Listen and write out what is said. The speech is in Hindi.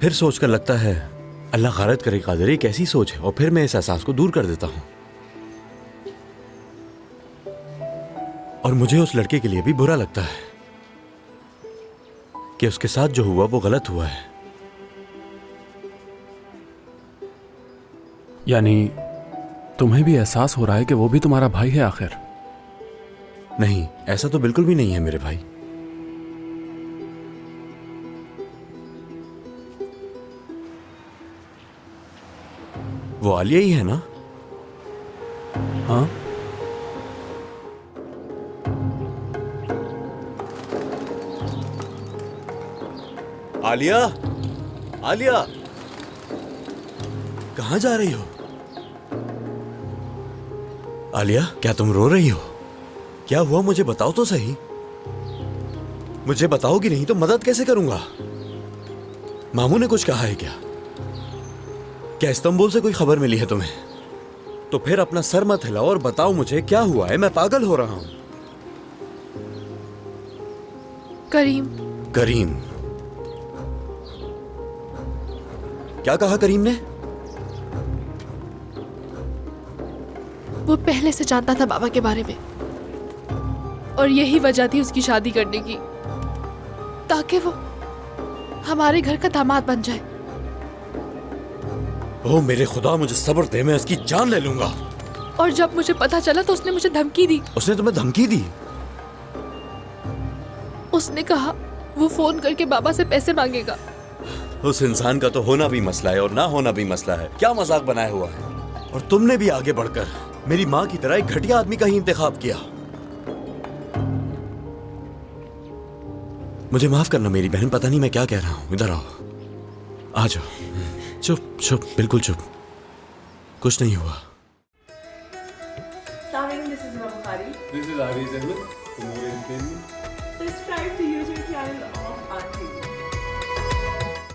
फिर सोचकर लगता है अल्लाह गारत करे कादिर, एक ऐसी सोच है, और फिर मैं इस एहसास को दूर कर देता हूं। और मुझे उस लड़के के लिए भी बुरा लगता है कि उसके साथ जो हुआ वो गलत हुआ है। यानी तुम्हें भी एहसास हो रहा है कि वो भी तुम्हारा भाई है आखिर? नहीं, ऐसा तो बिल्कुल भी नहीं है मेरे भाई। वो आलिया ही है ना? हाँ। आलिया, आलिया, कहां जा रही हो? आलिया, क्या तुम रो रही हो? क्या हुआ, मुझे बताओ तो सही। मुझे बताओगी नहीं तो मदद कैसे करूंगा? मामू ने कुछ कहा है क्या? क्या इस्तांबुल से कोई खबर मिली है तुम्हें? तो फिर अपना सर मत हिलाओ और बताओ मुझे क्या हुआ है। मैं पागल हो रहा हूं। करीम। करीम? क्या कहा करीम ने? वो पहले से जानता था बाबा के बारे में, और यही वजह थी उसकी शादी करने की, ताकि वो हमारे घर का दामाद बन जाए। ओ मेरे खुदा, मुझे सब्र दे, मैं उसकी जान ले लूंगा। और जब मुझे पता चला तो उसने मुझे धमकी दी। उसने तुम्हें धमकी दी? उसने कहा वो फोन करके बाबा से पैसे मांगेगा। उस इंसान का तो होना भी मसला है और ना होना भी मसला है। क्या मजाक बनाया हुआ है। और तुमने भी आगे बढ़कर मेरी माँ की तरह एक घटिया आदमी का ही इंतखाब किया। मुझे माफ करना मेरी बहन, पता नहीं मैं क्या कह रहा हूँ। इधर आओ, आ जाओ। चुप चुप, बिल्कुल चुप, कुछ नहीं हुआ। This is Imam Bukhari. This is Ari Zahid.